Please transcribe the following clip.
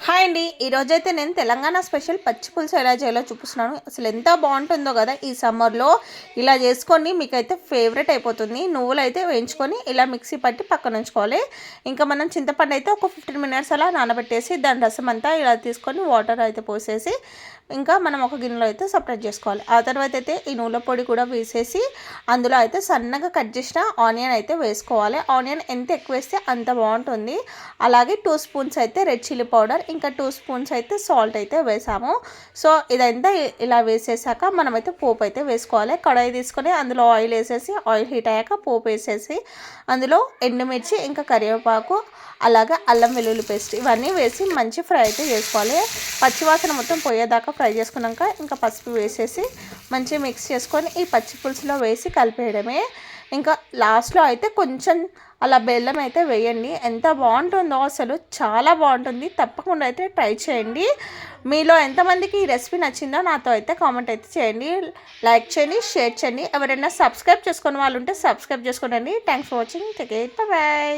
Hi అండి. ఈరోజైతే నేను తెలంగాణ స్పెషల్ పచ్చి పులుసు ఎలా చేయాలో చూపిస్తున్నాను. అసలు ఎంత బాగుంటుందో కదా ఈ సమ్మర్లో. ఇలా చేసుకొని మీకైతే ఫేవరెట్ అయిపోతుంది. నువ్వులు అయితే వేయించుకొని ఇలా మిక్సీ పట్టి పక్కన ఉంచుకోవాలి. ఇంకా మనం చింతపండు అయితే ఒక 15 మినిట్స్ అలా నానబెట్టేసి దాని రసం అంతా ఇలా తీసుకొని వాటర్ అయితే పోసేసి ఇంకా మనం ఒక గిన్నెలో అయితే సపరేట్ చేసుకోవాలి. ఆ తర్వాత అయితే ఈ నువ్వుల పొడి కూడా వేసేసి అందులో అయితే సన్నగా కట్ చేసిన ఆనియన్ అయితే వేసుకోవాలి. ఆనియన్ ఎంత ఎక్కువ వేస్తే అంత బాగుంటుంది. అలాగే 2 స్పూన్స్ అయితే రెడ్ చిల్లీ పౌడర్, ఇంకా 2 స్పూన్స్ అయితే సాల్ట్ అయితే వేసాము. సో ఇదంతా ఇలా వేసేసాక మనమైతే పోపు అయితే వేసుకోవాలి. కడాయి తీసుకొని అందులో ఆయిల్ వేసేసి ఆయిల్ హీట్ అయ్యాక పోపు వేసేసి అందులో ఎండుమిర్చి, ఇంకా కరివేపాకు, అలాగే అల్లం వెల్లుల్లి పేస్ట్ ఇవన్నీ వేసి మంచి ఫ్రై అయితే చేసుకోవాలి. పచ్చివాసన మొత్తం పోయేదాకా ఫ్రై చేసుకున్నాక ఇంకా పసుపు వేసేసి మంచిగా మిక్స్ చేసుకొని ఈ పచ్చి పులుసులో వేసి కలిపేయడమే. ఇంకా లాస్ట్లో అయితే కొంచెం అలా బెల్లం అయితే వేయండి. ఎంత బాగుంటుందో అసలు, చాలా బాగుంటుంది. తప్పకుండా అయితే ట్రై చేయండి. మీలో ఎంతమందికి ఈ రెసిపీ నచ్చిందో నాతో అయితే కామెంట్ అయితే చేయండి. లైక్ చేయండి, షేర్ చేయండి. ఎవరైనా సబ్స్క్రైబ్ చేసుకునే వాళ్ళు ఉంటే సబ్స్క్రైబ్ చేసుకోండి. Thanks for watching. Take care, by.